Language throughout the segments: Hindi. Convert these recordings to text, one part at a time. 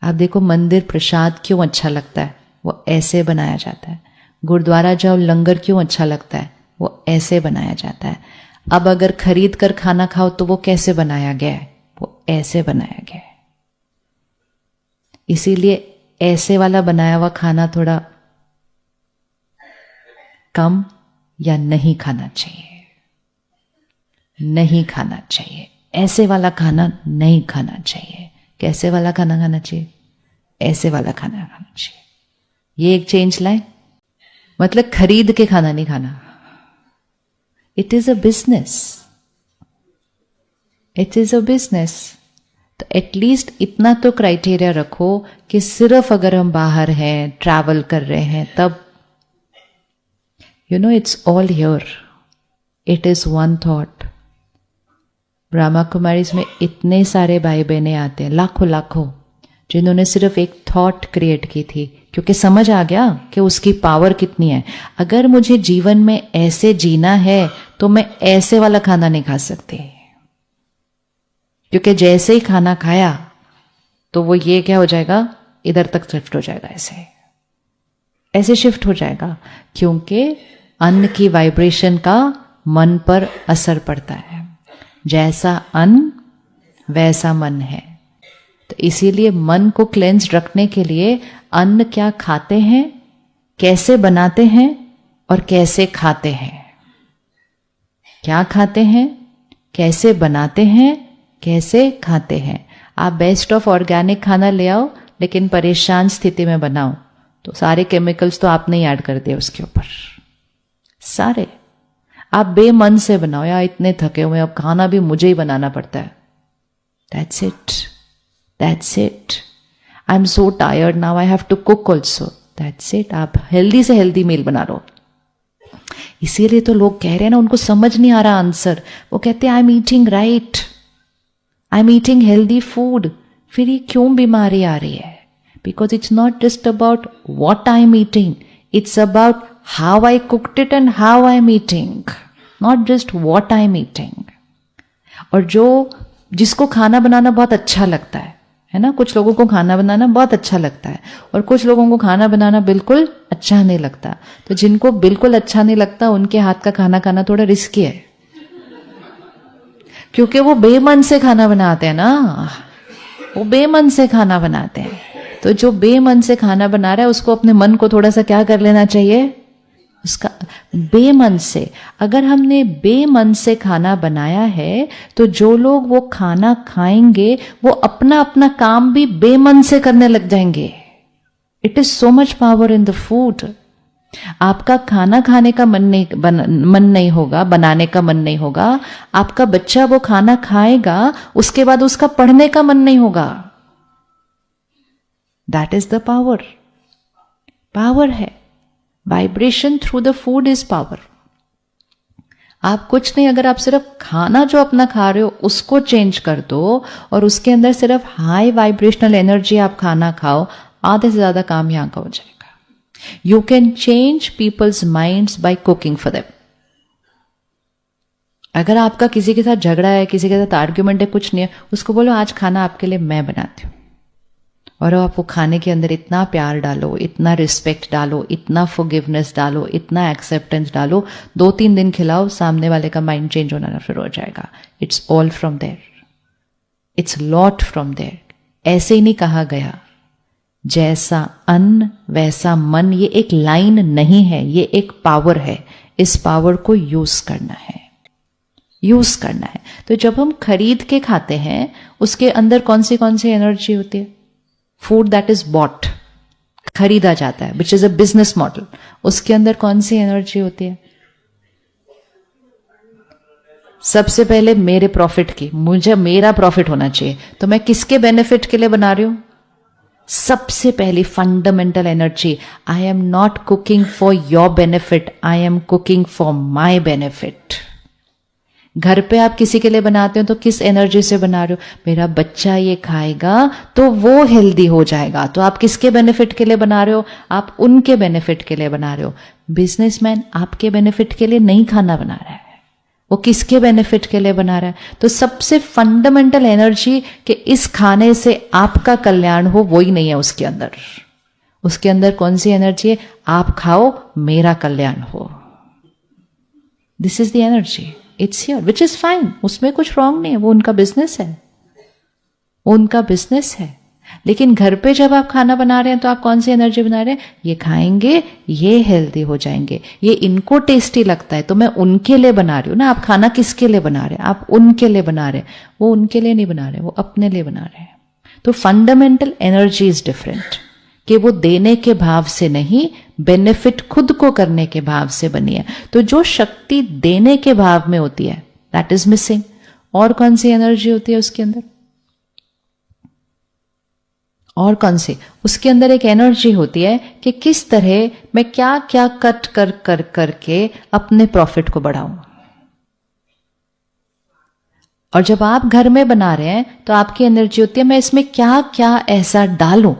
आप देखो मंदिर प्रसाद क्यों अच्छा लगता है, वो ऐसे बनाया जाता है। गुरुद्वारा जाओ लंगर क्यों अच्छा लगता है, वो ऐसे बनाया जाता है। अब अगर खरीद कर खाना खाओ तो वो कैसे बनाया गया है, वो ऐसे बनाया गया है। इसीलिए ऐसे वाला बनाया हुआ खाना थोड़ा कम या नहीं खाना चाहिए, नहीं खाना चाहिए। ऐसे वाला खाना नहीं खाना चाहिए। कैसे वाला खाना खाना चाहिए, ऐसे वाला खाना खाना चाहिए। ये एक चेंज लाए, मतलब खरीद के खाना नहीं खाना। It is a business, it is a business. तो एटलीस्ट इतना तो क्राइटेरिया रखो कि सिर्फ अगर हम बाहर हैं, ट्रैवल कर रहे हैं, तब it's all here, it is one thought. Brahma Kumaris में इतने सारे भाई बहने आते हैं, लाखों लाखों, जिन्होंने सिर्फ एक थॉट क्रिएट की थी, क्योंकि समझ आ गया कि उसकी पावर कितनी है। अगर मुझे जीवन में ऐसे जीना है तो मैं ऐसे वाला खाना नहीं खा सकती, क्योंकि जैसे ही खाना खाया तो वो ये क्या हो जाएगा, इधर तक शिफ्ट हो जाएगा, ऐसे शिफ्ट हो जाएगा, क्योंकि अन्न की वाइब्रेशन का मन पर असर पड़ता है। जैसा अन्न वैसा मन है। तो इसीलिए मन को क्लेंज रखने के लिए अन्न क्या खाते हैं, कैसे बनाते हैं और कैसे खाते हैं। क्या खाते हैं, कैसे बनाते हैं, कैसे खाते हैं। आप बेस्ट ऑफ ऑर्गेनिक खाना ले आओ, लेकिन परेशान स्थिति में बनाओ तो सारे केमिकल्स तो आपने ही ऐड कर दिए उसके ऊपर, सारे। आप बेमन से बनाओ, या इतने थके हुए अब खाना भी मुझे ही बनाना पड़ता है, that's it, that's it. I am so tired now, I have to cook also, that's it. आप हेल्दी से हेल्दी मील बना लो। इसीलिए तो लोग कह रहे हैं ना, उनको समझ नहीं आ रहा आंसर। वो कहते हैं I am eating right, I am eating healthy food, फिर ये क्यों बीमारी आ रही है? Because it's not just about what I am eating, it's about how I cooked it and how I am eating, not just what I am eating. और जिसको खाना बनाना बहुत अच्छा लगता है ना, कुछ लोगों को खाना बनाना बहुत अच्छा लगता है और कुछ लोगों को खाना बनाना बिल्कुल अच्छा नहीं लगता। तो जिनको बिल्कुल अच्छा नहीं लगता उनके हाथ का खाना खाना थोड़ा रिस्की है, क्योंकि वो बेमन से खाना बनाते हैं ना, वो बेमन से खाना बनाते हैं। तो जो बेमन से खाना बना रहा है उसको अपने मन को थोड़ा सा क्या कर लेना चाहिए, उसका बेमन से। अगर हमने बेमन से खाना बनाया है तो जो लोग वो खाना खाएंगे वो अपना अपना काम भी बेमन से करने लग जाएंगे। It is so much power in the food. आपका खाना खाने का मन नहीं होगा, बनाने का मन नहीं होगा। आपका बच्चा वो खाना खाएगा, उसके बाद उसका पढ़ने का मन नहीं होगा। That is the power. Power है, vibration through the food is power. आप कुछ नहीं, अगर आप सिर्फ खाना जो अपना खा रहे हो उसको चेंज कर दो और उसके अंदर सिर्फ हाई वाइब्रेशनल एनर्जी आप खाना खाओ, आधे से ज्यादा काम यहां का हो जाएगा। You can change people's minds by cooking for them. अगर आपका किसी के साथ झगड़ा है, किसी के साथ आर्ग्यूमेंट है, कुछ नहीं है, उसको बोलो आज खाना आपके लिए मैं बनाती हूँ, और आप वो खाने के अंदर इतना प्यार डालो, इतना रिस्पेक्ट डालो, इतना फॉरगिवनेस डालो, इतना एक्सेप्टेंस डालो, 2-3 दिन खिलाओ, सामने वाले का माइंड चेंज होना फिर हो जाएगा। It's all from there, it's lot from there. ऐसे ही नहीं कहा गया जैसा अन्न वैसा मन, ये एक लाइन नहीं है, ये एक पावर है। इस पावर को यूज करना है, यूज करना है। तो जब हम खरीद के खाते हैं उसके अंदर कौन सी एनर्जी होती है? फूड दैट इज बॉट, खरीदा जाता है, which is a business model, उसके अंदर कौन सी एनर्जी होती है? सबसे पहले मेरे प्रॉफिट की, मुझे मेरा प्रॉफिट होना चाहिए। तो मैं किसके बेनिफिट के लिए बना रही हूं? सबसे पहली fundamental energy, I am not cooking for your benefit, I am cooking for my benefit. घर पे आप किसी के लिए बनाते हो तो किस एनर्जी से बना रहे हो? मेरा बच्चा ये खाएगा तो वो हेल्दी हो जाएगा। तो आप किसके बेनिफिट के लिए बना रहे हो? आप उनके बेनिफिट के लिए बना रहे हो। बिजनेसमैन आपके बेनिफिट के लिए नहीं खाना बना रहा है, वो किसके बेनिफिट के लिए बना रहा है? तो सबसे फंडामेंटल एनर्जी कि इस खाने से आपका कल्याण हो, वो ही नहीं है उसके अंदर। उसके अंदर कौन सी एनर्जी है? आप खाओ, मेरा कल्याण हो। This is the energy, it's here, which is fine, उसमें कुछ रॉन्ग नहीं है, वो उनका बिजनेस है, वो उनका बिजनेस है। लेकिन घर पे जब आप खाना बना रहे हैं तो आप कौन सी एनर्जी बना रहे हैं? ये खाएंगे, ये हेल्दी हो जाएंगे, ये इनको टेस्टी लगता है तो मैं उनके लिए बना रही हूं ना। आप खाना किसके लिए बना रहे हैं? आप उनके लिए बना रहे हैं। वो उनके लिए नहीं बना रहे, वो अपने लिए बना रहे हैं। तो फंडामेंटल एनर्जी इज डिफरेंट, कि वो देने के भाव से नहीं, बेनिफिट खुद को करने के भाव से बनी है। तो जो शक्ति देने के भाव में होती है, दैट इज मिसिंग। और कौन सी एनर्जी होती है उसके अंदर? और कौन सी? उसके अंदर एक एनर्जी होती है कि किस तरह मैं क्या क्या कट कर कर करके अपने प्रॉफिट को बढ़ाऊं। और जब आप घर में बना रहे हैं तो आपकी एनर्जी होती है मैं इसमें क्या क्या ऐसा डालूं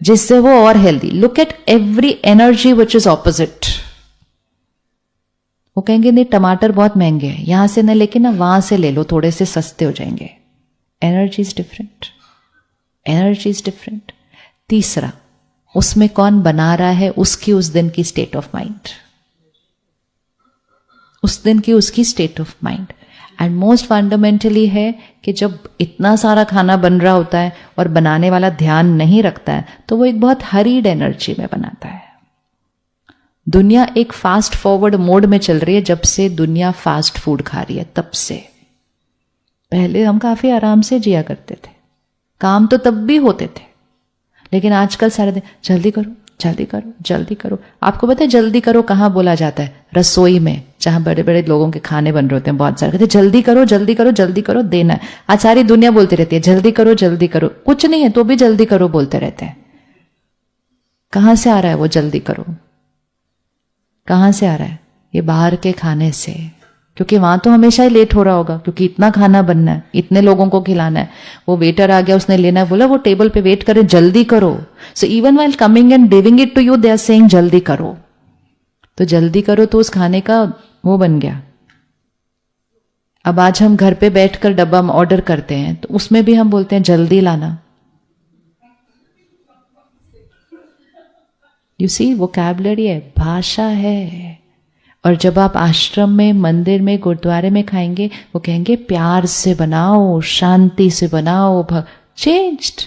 जिससे वो और healthy. Look at every energy which is opposite. वो कहेंगे नहीं टमाटर बहुत महंगे हैं, यहां से न लेके ना वहां से ले लो, थोड़े से सस्ते हो जाएंगे। Energy is different, energy is different. तीसरा, उसमें कौन बना रहा है, उसकी उस दिन की स्टेट ऑफ माइंड, उस दिन की उसकी state of mind. And most fundamentally है कि जब इतना सारा खाना बन रहा होता है और बनाने वाला ध्यान नहीं रखता है तो वो एक बहुत हरीड एनर्जी में बनाता है। दुनिया एक फास्ट फॉरवर्ड मोड में चल रही है जब से दुनिया फास्ट फूड खा रही है, तब से। पहले हम काफी आराम से जिया करते थे, काम तो तब भी होते थे, लेकिन आजकल सारे दिन जल्दी करो जल्दी करो जल्दी करो। आपको पता है जल्दी करो कहाँ बोला जाता है? रसोई में, जहां बड़े बड़े लोगों के खाने बन रहे होते हैं बहुत सारे, कहते हैं जल्दी करो जल्दी करो जल्दी करो, देना है। आज सारी दुनिया बोलती रहती है जल्दी करो जल्दी करो, कुछ नहीं है तो भी जल्दी करो बोलते रहते हैं। कहां से आ रहा है वो जल्दी करो? कहां से आ रहा है? ये बाहर के खाने से, क्योंकि वहां तो हमेशा ही लेट हो रहा होगा, क्योंकि इतना खाना बनना है, इतने लोगों को खिलाना है। वो वेटर आ गया, उसने लेना है, बोला वो टेबल पे वेट करे, जल्दी करो। So even while coming and giving it to you they are saying जल्दी करो। तो जल्दी करो तो उस खाने का वो बन गया। अब आज हम घर पे बैठकर डब्बा ऑर्डर करते हैं तो उसमें भी हम बोलते हैं जल्दी लाना। यू सी, वोकैबुलरी है, भाषा है। और जब आप आश्रम में, मंदिर में, गुरुद्वारे में खाएंगे, वो कहेंगे प्यार से बनाओ, शांति से बनाओ। चेंज्ड,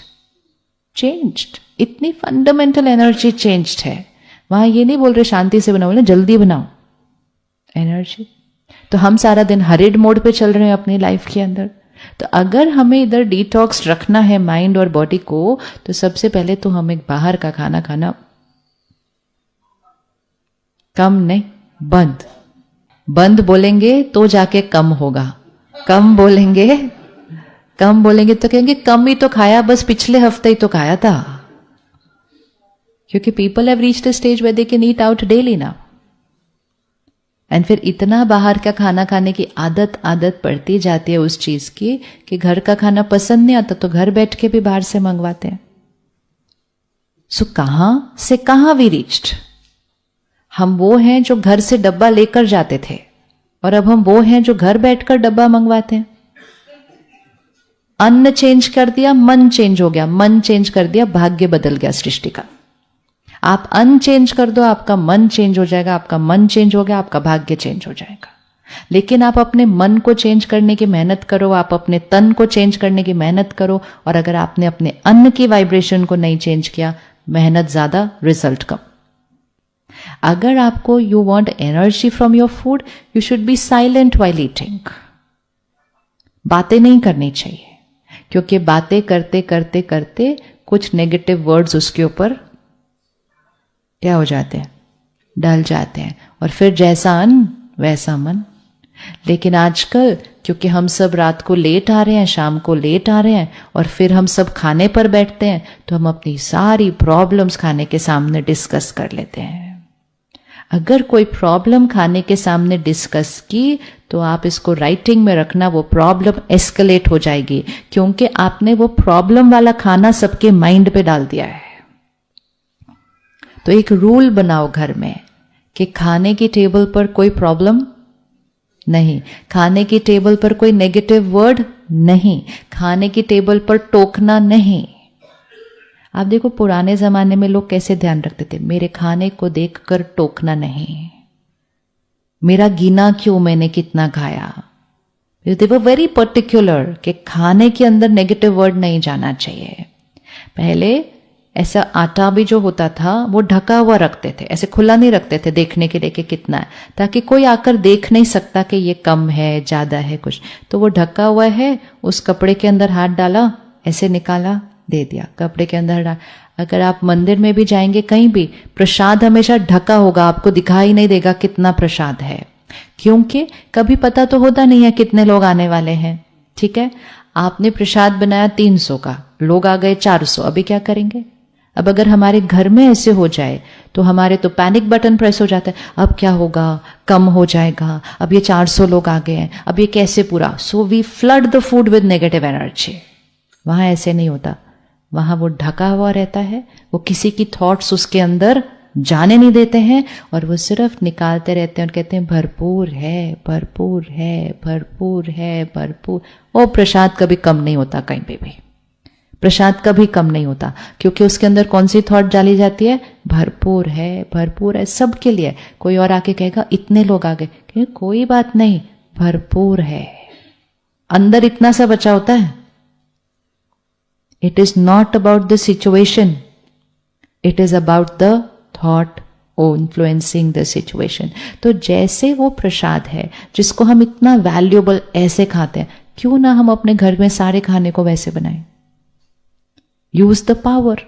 चेंज्ड, इतनी फंडामेंटल एनर्जी चेंज्ड है। वहां ये नहीं बोल रहे शांति से बनाओ, ना जल्दी बनाओ एनर्जी। तो हम सारा दिन हरिड मोड पे चल रहे हैं अपनी लाइफ के अंदर। तो अगर हमें इधर डिटॉक्स रखना है माइंड और बॉडी को, तो सबसे पहले तो हमें बाहर का खाना खाना कम नहीं, बंद। बंद बोलेंगे तो जाके कम होगा, कम बोलेंगे तो कहेंगे कम ही तो खाया, बस पिछले हफ्ते ही तो खाया था। क्योंकि people have reached a stage where they can eat out daily now. And फिर इतना बाहर का खाना खाने की आदत पड़ती जाती है उस चीज की कि घर का खाना पसंद नहीं आता तो घर बैठ के भी बाहर से मंगवाते हैं। सो कहां से कहां वी रीच्ड? हम वो हैं जो घर से डब्बा लेकर जाते थे और अब हम वो हैं जो घर बैठकर डब्बा मंगवाते हैं। अन्न चेंज कर दिया, मन चेंज हो गया, मन चेंज कर दिया, भाग्य बदल गया सृष्टि का। आप अन्न चेंज कर दो, आपका मन चेंज हो जाएगा, आपका मन चेंज हो गया, आपका भाग्य चेंज हो जाएगा। लेकिन आप अपने मन को चेंज करने की मेहनत करो, आप अपने तन को चेंज करने की मेहनत करो, और अगर आपने अपने अन्न की वाइब्रेशन को नहीं चेंज किया, मेहनत ज्यादा, रिजल्ट कम। अगर आपको you want energy from your food, you should be silent while eating. बातें नहीं करनी चाहिए, क्योंकि बातें करते करते करते कुछ नेगेटिव वर्ड्स उसके ऊपर क्या हो जाते हैं, डल जाते हैं, और फिर जैसा अन्न वैसा मन। लेकिन आजकल क्योंकि हम सब रात को लेट आ रहे हैं, शाम को लेट आ रहे हैं, और फिर हम सब खाने पर बैठते हैं, तो हम अपनी सारी प्रॉब्लम्स खाने के सामने डिस्कस कर लेते हैं। अगर कोई प्रॉब्लम खाने के सामने डिस्कस की तो आप इसको राइटिंग में रखना, वो प्रॉब्लम एस्केलेट हो जाएगी, क्योंकि आपने वो प्रॉब्लम वाला खाना सबके माइंड पे डाल दिया है। तो एक रूल बनाओ घर में कि खाने की टेबल पर कोई प्रॉब्लम नहीं। खाने की टेबल पर कोई नेगेटिव वर्ड नहीं। खाने की टेबल पर टोकना नहीं। आप देखो पुराने जमाने में लोग कैसे ध्यान रखते थे, मेरे खाने को देखकर टोकना नहीं, मेरा गिना क्यों, मैंने कितना खाया। दे वर वेरी पर्टिकुलर कि खाने के अंदर नेगेटिव वर्ड नहीं जाना चाहिए। पहले ऐसा आटा भी जो होता था वो ढका हुआ रखते थे, ऐसे खुला नहीं रखते थे देखने के लिए कि कितना है, ताकि कोई आकर देख नहीं सकता कि ये कम है ज्यादा है कुछ। तो वो ढका हुआ है, उस कपड़े के अंदर हाथ डाला, ऐसे निकाला, दे दिया, कपड़े के अंदर डाल। अगर आप मंदिर में भी जाएंगे कहीं भी, प्रसाद हमेशा ढका होगा, आपको दिखाई नहीं देगा कितना प्रसाद है, क्योंकि कभी पता तो होता नहीं है कितने लोग आने वाले हैं। ठीक है, आपने प्रसाद बनाया 300 का, लोग आ गए 400, अभी क्या करेंगे। अब अगर हमारे घर में ऐसे हो जाए तो हमारे तो पैनिक बटन प्रेस हो जाता है, अब क्या होगा, कम हो जाएगा, अब ये 400 लोग आ गए हैं, अब ये कैसे पूरा। So we flood the food with negative energy. वहां ऐसे नहीं होता, वहां वो ढका हुआ रहता है, वो किसी की थॉट्स उसके अंदर जाने नहीं देते हैं, और वो सिर्फ निकालते रहते हैं और कहते हैं भरपूर है, भरपूर है, भरपूर है, भरपूर। वो प्रसाद कभी कम नहीं होता, कहीं पे भी प्रसाद कभी कम नहीं होता, क्योंकि उसके अंदर कौन सी थॉट डाली जाती है, भरपूर है, भरपूर है, सबके लिए। कोई और आके कहेगा इतने लोग आ गए, कोई बात नहीं, भरपूर है, अंदर इतना सा बचा होता है। It is not about the situation, it is about the thought influencing the situation. तो जैसे वो प्रसाद है जिसको हम इतना वैल्यूएबल ऐसे खाते हैं, क्यों ना हम अपने घर में सारे खाने को वैसे बनाएं। Use the power.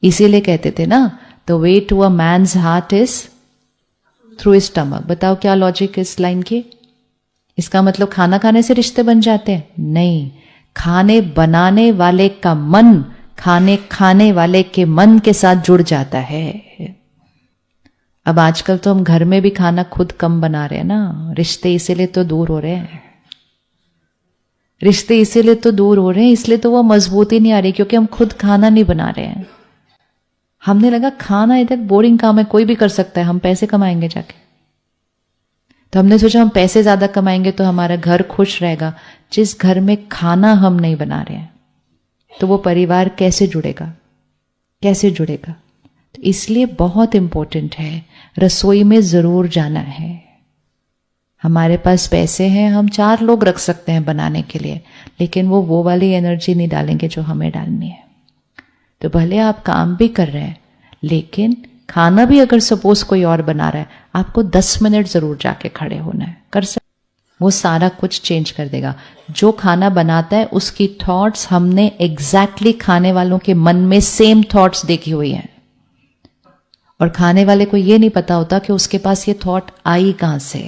इसीलिए कहते थे ना, the way to a man's heart is through his stomach. बताओ क्या लॉजिक इस लाइन की। इसका मतलब खाना खाने से रिश्ते बन जाते हैं? नहीं, खाने बनाने वाले का मन खाने खाने वाले के मन के साथ जुड़ जाता है। अब आजकल तो हम घर में भी खाना खुद कम बना रहे हैं ना, रिश्ते इसीलिए तो दूर हो रहे हैं, रिश्ते इसीलिए तो दूर हो रहे हैं, इसलिए तो वो मजबूती नहीं आ रही, क्योंकि हम खुद खाना नहीं बना रहे हैं। हमने लगा खाना इधर बोरिंग काम है, कोई भी कर सकता है, हम पैसे कमाएंगे जाके। तो हमने सोचा हम पैसे ज्यादा कमाएंगे तो हमारा घर खुश रहेगा। जिस घर में खाना हम नहीं बना रहे हैं तो वो परिवार कैसे जुड़ेगा, कैसे जुड़ेगा। तो इसलिए बहुत इंपॉर्टेंट है, रसोई में जरूर जाना है। हमारे पास पैसे हैं, हम 4 लोग रख सकते हैं बनाने के लिए, लेकिन वो वाली एनर्जी नहीं डालेंगे जो हमें डालनी है। तो भले आप काम भी कर रहे हैं, लेकिन खाना भी अगर सपोज कोई और बना रहा है, आपको 10 मिनट जरूर जाके खड़े होना है, कर सकते, वो सारा कुछ चेंज कर देगा। जो खाना बनाता है उसकी थॉट्स हमने एग्जैक्टली खाने वालों के मन में सेम थॉट्स देखी हुई हैं, और खाने वाले को ये नहीं पता होता कि उसके पास ये थॉट आई कहां से।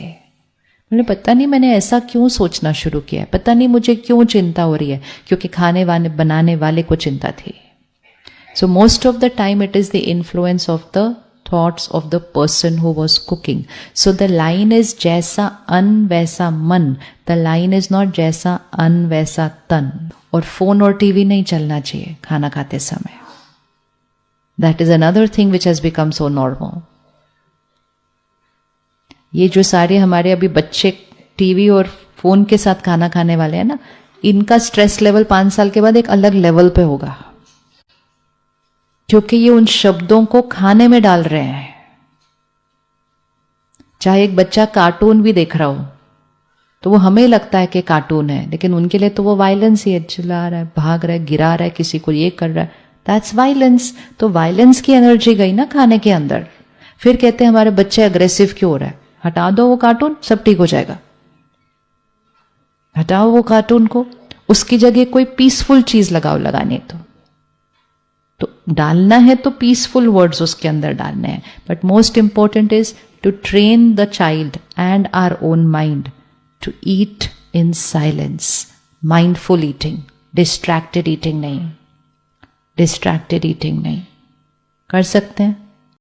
मुझे पता नहीं मैंने ऐसा क्यों सोचना शुरू किया है, पता नहीं मुझे क्यों चिंता हो रही है, क्योंकि खाने वाले बनाने वाले को चिंता थी। So most of the time it is the influence of the thoughts of the person who was cooking. So the line is जैसा अन्न वैसा मन, the line is not जैसा अन्न वैसा तन। और फोन और टीवी नहीं चलना चाहिए खाना खाते समय। That is another thing which has become so normal. ये जो सारे हमारे अभी बच्चे टीवी और फोन के साथ खाना खाने वाले हैं ना, इनका स्ट्रेस लेवल 5 साल के बाद एक अलग लेवल पे होगा, क्योंकि ये उन शब्दों को खाने में डाल रहे हैं। चाहे एक बच्चा कार्टून भी देख रहा हो तो वो हमें लगता है कि कार्टून है, लेकिन उनके लिए तो वो वायलेंस ही है, चिल्ला रहा है, भाग रहा है, गिरा रहा है, किसी को ये कर रहा है, दैट्स वायलेंस। तो वायलेंस की एनर्जी गई ना खाने के अंदर। फिर कहते हैं हमारे बच्चे अग्रेसिव क्यों हो रहा है, हटा दो वो कार्टून, सब ठीक हो जाएगा। हटाओ वो कार्टून को, उसकी जगह कोई पीसफुल चीज लगाओ, लगाने तो डालना है तो पीसफुल वर्ड्स उसके अंदर डालने हैं। But most important is to train the child and our own mind to eat in silence, mindful eating, distracted eating नहीं, डिस्ट्रैक्टेड ईटिंग नहीं। कर सकते हैं।